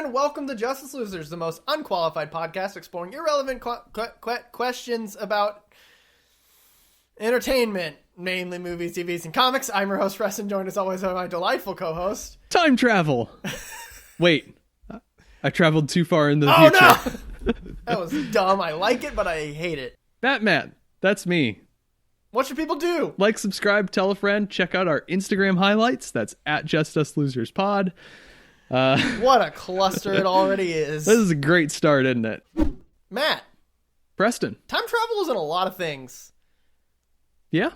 and welcome to Justice Losers, the most unqualified podcast exploring irrelevant questions about entertainment, mainly movies, TVs, and comics. I'm your host, Preston, joined as always by my delightful co-host. Time travel. Wait, I traveled too far in the future. No! That was dumb. I like it, but I hate it. Matt, that's me. What should people do? Like, subscribe, tell a friend, check out our Instagram highlights. That's at Just Us Losers Pod. What a cluster it already is. This is a great start, isn't it? Matt. Preston. Time travel is in a lot of things. Yeah.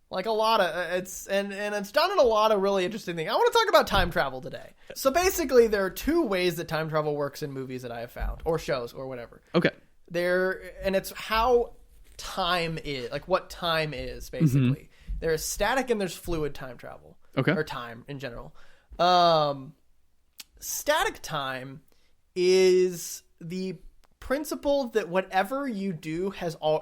Like a lot of it's done in a lot of really interesting things. I want to talk about time travel today. So basically, there are two ways that time travel works in movies that I have found, or shows, or whatever. Okay. And it's how time is, like what time is, basically. Mm-hmm. There's static and there's fluid time travel. Okay. Or time in general. Static time is the principle that whatever you do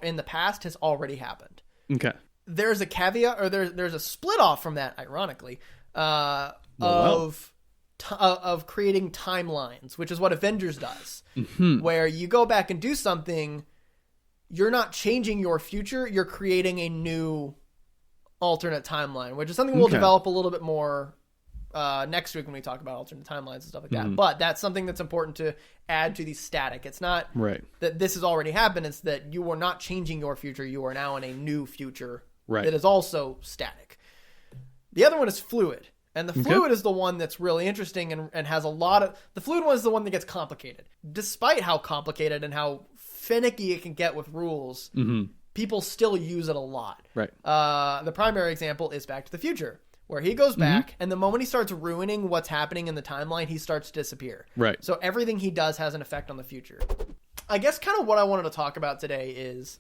in the past has already happened. Okay. There's a caveat, or there's a split off from that, ironically, of creating timelines, which is what Avengers does, where you go back and do something. You're not changing your future. You're creating a new alternate timeline, which is something we'll develop a little bit more next week when we talk about alternate timelines and stuff like that. But that's something that's important to add to the static. It's not that this has already happened. It's that you are not changing your future. You are now in a new future that is also static. The other one is fluid. And the fluid is the one that's really interesting and has a lot of... The fluid one is the one that gets complicated. Despite how complicated and how finicky it can get with rules, people still use it a lot. Right. The primary example is Back to the Future, where he goes back, and the moment he starts ruining what's happening in the timeline, he starts to disappear. Right. So everything he does has an effect on the future. I guess kind of what I wanted to talk about today is,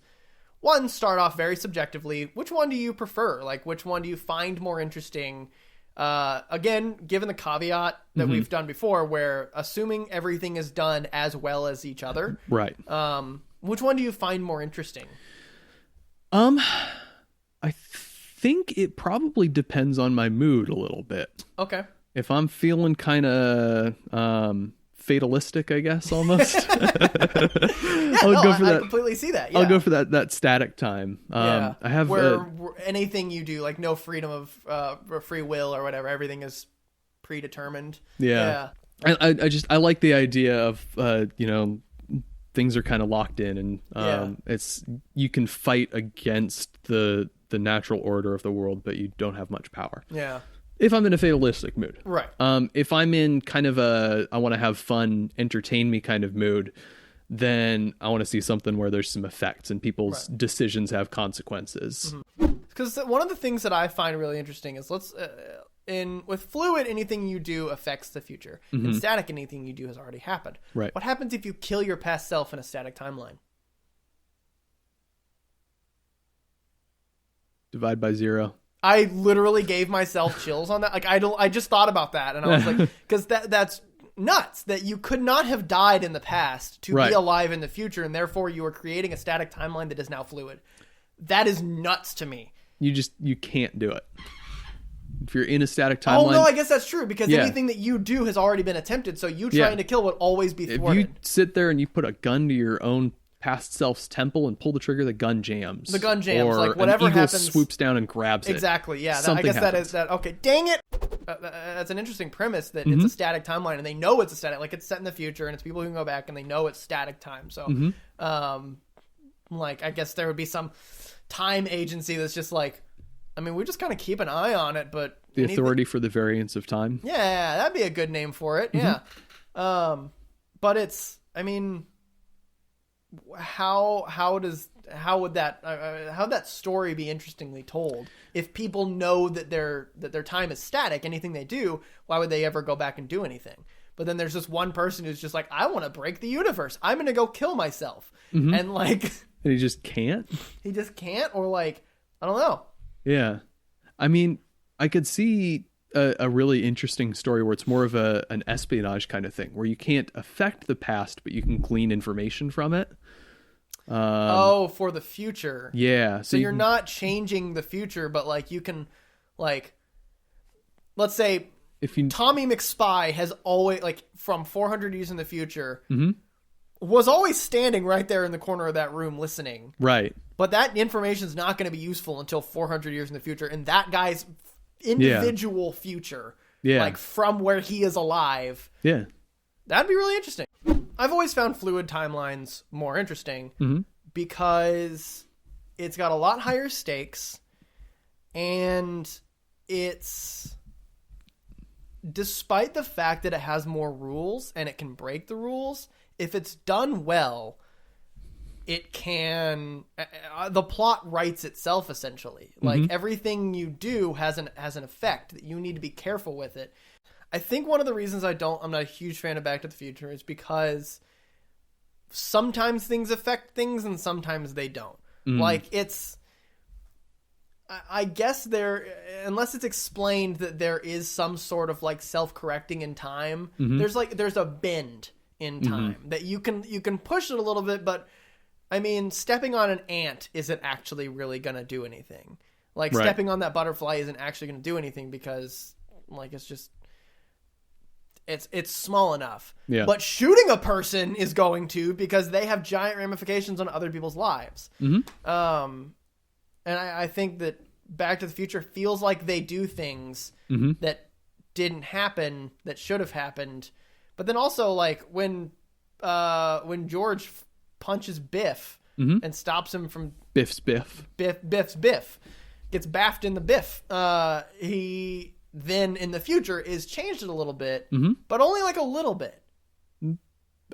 one, start off very subjectively. Which one do you prefer? Like, which one do you find more interesting? Again, given the caveat that we've done before, where assuming everything is done as well as each other. Right. Which one do you find more interesting? I think it probably depends on my mood a little bit. Okay. If I'm feeling kind of fatalistic, I guess, almost. I completely see that. Yeah. I'll go for that static time. I have where anything you do, like no freedom of free will or whatever, everything is predetermined. Yeah. I like the idea of things are kind of locked in, and it's you can fight against the natural order of the world, but you don't have much power. Yeah. If I'm in a fatalistic mood. Right. If I'm in kind of I want to have fun, entertain me kind of mood, then I want to see something where there's some effects and people's decisions have consequences. Because one of the things that I find really interesting is with fluid, anything you do affects the future. In static, anything you do has already happened. Right. What happens if you kill your past self in a static timeline? Divide by 0. I literally gave myself chills on that. Like I just thought about that, and I was like, because that's nuts. That you could not have died in the past to be alive in the future, and therefore you are creating a static timeline that is now fluid. That is nuts to me. You can't do it. If you're in a static timeline. Oh no, I guess that's true, because anything that you do has already been attempted. So you trying to kill would always be thwarted. If you sit there and you put a gun to your own past self's temple and pull the trigger, the gun jams. Or like whatever an eagle happens, swoops down and grabs it. Exactly. Yeah. I guess that is that. Okay. Dang it. That's an interesting premise that it's a static timeline, and they know it's a static, like it's set in the future, and it's people who can go back and they know it's static time. So, like I guess there would be some time agency that's just like, I mean, we just kind of keep an eye on it, but the authority for the variance of time. Yeah, that'd be a good name for it. Yeah. But it's, I mean, how would that story be interestingly told if people know that their time is static? Anything they do, why would they ever go back and do anything? But then there's this one person who's just like, I want to break the universe, I'm gonna go kill myself, and like, and he just can't or like, I don't know. Yeah, I mean, I could see a really interesting story where it's more of an espionage kind of thing, where you can't affect the past, but you can glean information from it. For the future. Yeah. So you're not changing the future, but like you can, like, let's say Tommy McSpy has always, like, from 400 years in the future, was always standing right there in the corner of that room listening. Right. But that information is not going to be useful until 400 years in the future. And that guy's individual future, like from where he is alive. Yeah. That'd be really interesting. I've always found fluid timelines more interesting because it's got a lot higher stakes, and it's, despite the fact that it has more rules and it can break the rules, if it's done well, it can, the plot writes itself essentially. Like everything you do has an effect that you need to be careful with it. I think one of the reasons I'm not a huge fan of Back to the Future is because sometimes things affect things and sometimes they don't. Like, it's, I guess unless it's explained that there is some sort of like self-correcting in time, there's a bend in time that you can push it a little bit, but I mean, stepping on an ant isn't actually really going to do anything. Like, stepping on that butterfly isn't actually going to do anything because, like, it's just, it's small enough. Yeah. But shooting a person is going to, because they have giant ramifications on other people's lives. And I think that Back to the Future feels like they do things that didn't happen, that should have happened. But then also, like, when George punches Biff and stops him from Biff's Biff. Biff's Biff gets baffed in the Biff. He then in the future is changed it a little bit, but only like a little bit.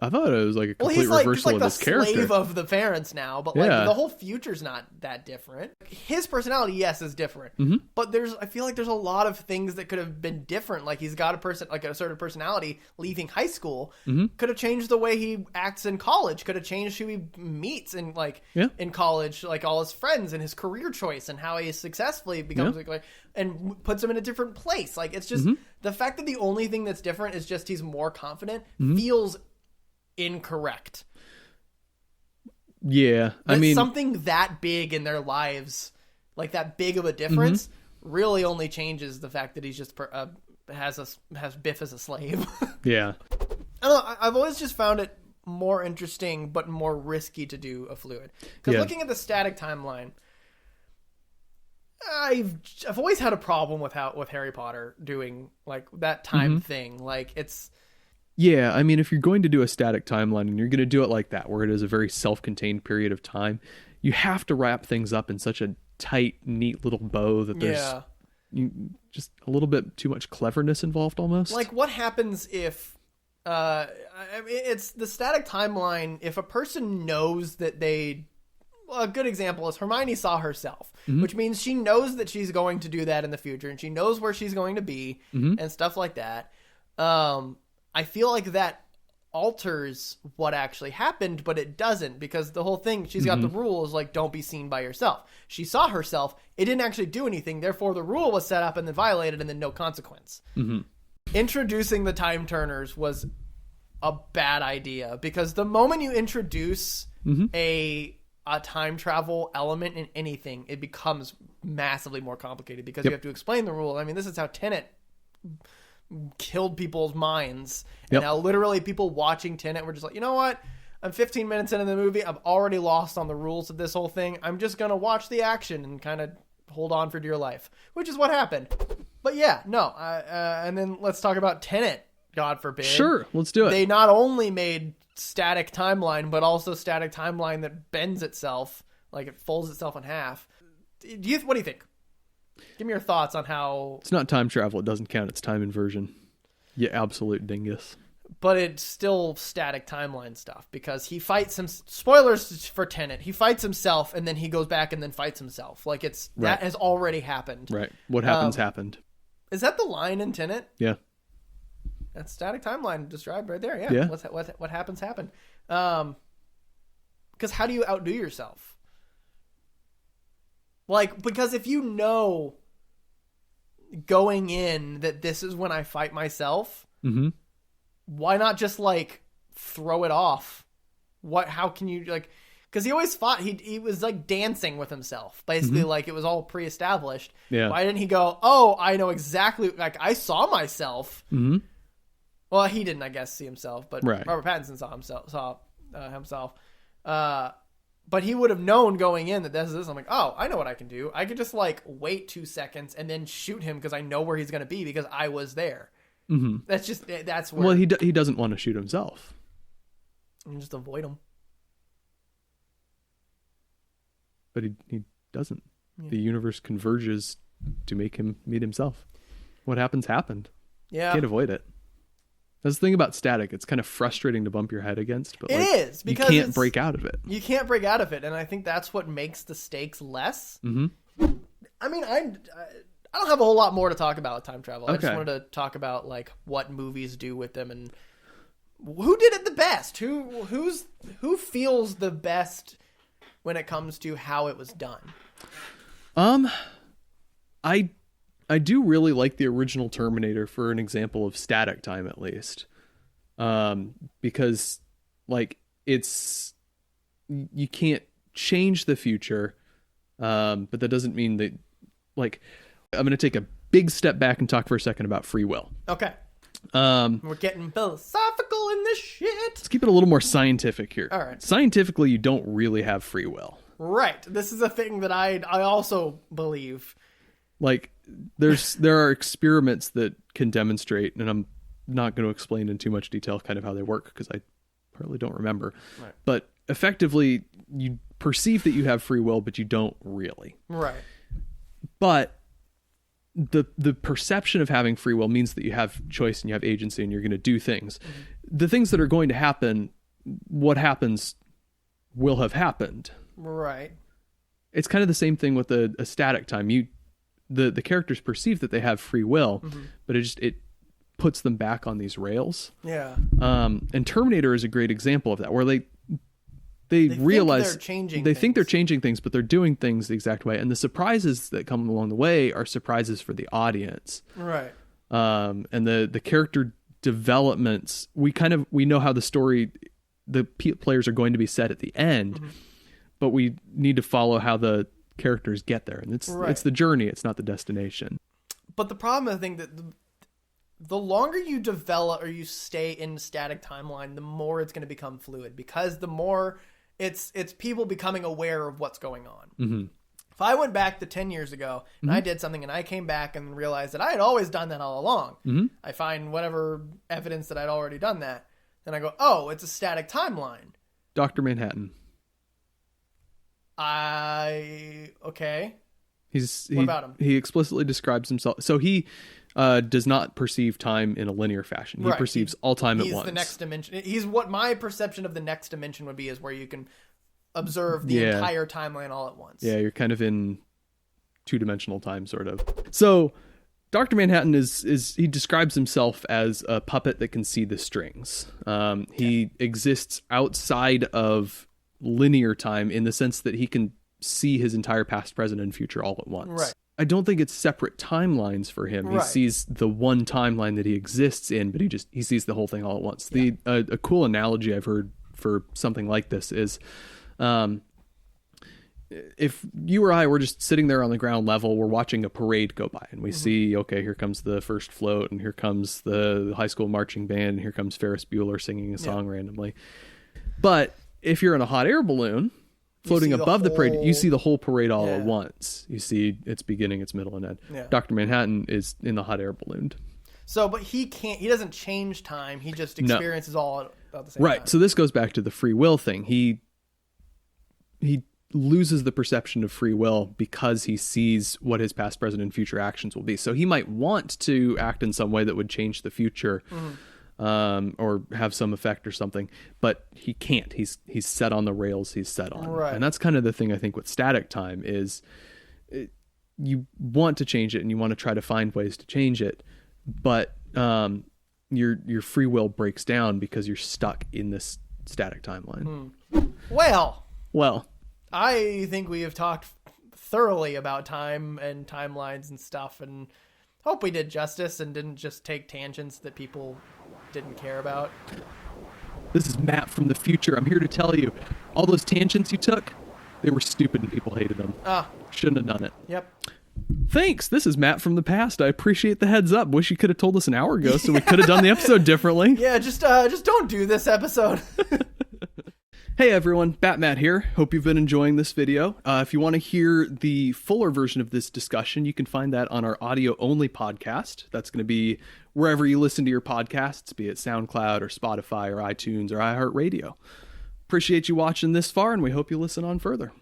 I thought it was like a complete reversal of his character. He's like the slave of the parents now, but like the whole future's not that different. His personality, yes, is different, but I feel like there's a lot of things that could have been different. Like, he's got a certain personality leaving high school, could have changed the way he acts in college, could have changed who he meets in in college, like all his friends and his career choice and how he successfully becomes like and puts him in a different place. Like, it's just the fact that the only thing that's different is just he's more confident feels incorrect. Yeah, I mean, something that big in their lives, like that big of a difference, really only changes the fact that he's just has Biff as a slave. Yeah, I don't know, I've always just found it more interesting but more risky to do a fluid, because looking at the static timeline, I've always had a problem with Harry Potter doing like that time thing. Like, it's. Yeah, I mean, if you're going to do a static timeline and you're going to do it like that, where it is a very self-contained period of time, you have to wrap things up in such a tight, neat little bow that there's just a little bit too much cleverness involved almost. Like, what happens if, it's the static timeline, if a person knows that a good example is Hermione saw herself, which means she knows that she's going to do that in the future, and she knows where she's going to be and stuff like that. I feel like that alters what actually happened, but it doesn't, because the whole thing, she's got the rules like, don't be seen by yourself. She saw herself. It didn't actually do anything. Therefore, the rule was set up and then violated and then no consequence. Introducing the time turners was a bad idea, because the moment you introduce a time travel element in anything, it becomes massively more complicated, because you have to explain the rule. I mean, this is how Tenet killed people's minds, and now literally people watching Tenet were just like, you know what, I'm 15 minutes into the movie, I'm already lost on the rules of this whole thing, I'm just gonna watch the action and kind of hold on for dear life, which is what happened. But and then let's talk about Tenet, God forbid. Sure, let's do it. They not only made static timeline, but also static timeline that bends itself, like it folds itself in half. What do you think? Give me your thoughts on how... It's not time travel. It doesn't count. It's time inversion. You absolute dingus. But it's still static timeline stuff, because he fights him... Spoilers for Tenet. He fights himself, and then he goes back and then fights himself. Like, it's that has already happened. Right. What happens happened. Is that the line in Tenet? Yeah. That's static timeline described right there. Yeah. What happens happened. Because how do you outdo yourself? Like, because if you know going in that this is when I fight myself, why not just, like, throw it off? How can you, like, because he always fought. He was like dancing with himself, basically, like it was all pre-established. Yeah. Why didn't he go, oh, I know exactly, like I saw myself. Mm-hmm. Well, he didn't, I guess, see himself, but Right. Robert Pattinson saw himself. But he would have known going in that this is this. I'm like, oh, I know what I can do. I could just like wait 2 seconds and then shoot him because I know where he's going to be because I was there. Mm-hmm. That's where. Well, he doesn't want to shoot himself. And just avoid him. But he doesn't. Yeah. The universe converges to make him meet himself. What happened. Yeah. Can't avoid it. That's the thing about static. It's kind of frustrating to bump your head against, but it is because you can't break out of it. You can't break out of it, and I think that's what makes the stakes less. Mm-hmm. I mean, I don't have a whole lot more to talk about with time travel. Okay. I just wanted to talk about like what movies do with them and who did it the best. Who feels the best when it comes to how it was done. I do really like the original Terminator for an example of static time, at least. Because like you can't change the future. But that doesn't mean that, like, I'm going to take a big step back and talk for a second about free will. Okay. We're getting philosophical in this shit. Let's keep it a little more scientific here. All right. Scientifically, you don't really have free will. Right. This is a thing that I also believe. Like, there are experiments that can demonstrate, and I'm not going to explain in too much detail kind of how they work because I partly don't remember. Right. But effectively, you perceive that you have free will, but you don't really. Right. But the perception of having free will means that you have choice and you have agency and you're going to do things. Mm-hmm. The things that are going to happen, what happens will have happened. Right. It's kind of the same thing with a static time. The characters perceive that they have free will, but it puts them back on these rails. Yeah. And Terminator is a great example of that, where they realize they think they're changing things, but they're doing things the exact way. And the surprises that come along the way are surprises for the audience. Right. And the character developments, we know how the story, the players are going to be set at the end, but we need to follow how the characters get there. And it's the journey. It's not the destination. But the problem, I think, that the longer you develop or you stay in static timeline, the more it's going to become fluid, because the more it's people becoming aware of what's going on. Mm-hmm. If I went back to 10 years ago and I did something and I came back and realized that I had always done that all along, I find whatever evidence that I'd already done that, then I go, oh, it's a static timeline. Dr. Manhattan. Okay. What about him? He explicitly describes himself. So he does not perceive time in a linear fashion. He perceives all time at once. He's the next dimension. He's what my perception of the next dimension would be, is where you can observe the entire timeline all at once. Yeah, you're kind of in two-dimensional time, sort of. So Dr. Manhattan he describes himself as a puppet that can see the strings. He exists outside of linear time in the sense that he can see his entire past, present, and future all at once. Right. I don't think it's separate timelines for him. He sees the one timeline that he exists in, but he sees the whole thing all at once. Yeah. A cool analogy I've heard for something like this is, if you or I were just sitting there on the ground level, we're watching a parade go by, and we see, okay, here comes the first float, and here comes the high school marching band, and here comes Ferris Bueller singing a song randomly. But if you're in a hot air balloon floating above the parade, you see the whole parade all at once. You see its beginning, its middle, and end. Yeah. Dr. Manhattan is in the hot air balloon. So, but he doesn't change time. He just experiences all at the same time. Right. So this goes back to the free will thing. He loses the perception of free will because he sees what his past, present, and future actions will be. So he might want to act in some way that would change the future. Or have some effect or something, but he can't. He's set on the rails he's set on. Right. And that's kind of the thing I think with static time is you want to change it and you want to try to find ways to change it, but your free will breaks down because you're stuck in this static timeline. Well, I think we have talked thoroughly about time and timelines and stuff, and hope we did justice and didn't just take tangents that people didn't care about. This is Matt from the future. I'm here to tell you, all those tangents you took, they were stupid and people hated them. Shouldn't have done it. Yep. Thanks. This is Matt from the past. I appreciate the heads up. Wish you could have told us an hour ago so we could have done the episode differently. Yeah, just don't do this episode. Hey everyone, Matt here. Hope you've been enjoying this video. If you want to hear the fuller version of this discussion, you can find that on our audio-only podcast. That's going to be wherever you listen to your podcasts, be it SoundCloud or Spotify or iTunes or iHeartRadio. Appreciate you watching this far, and we hope you listen on further.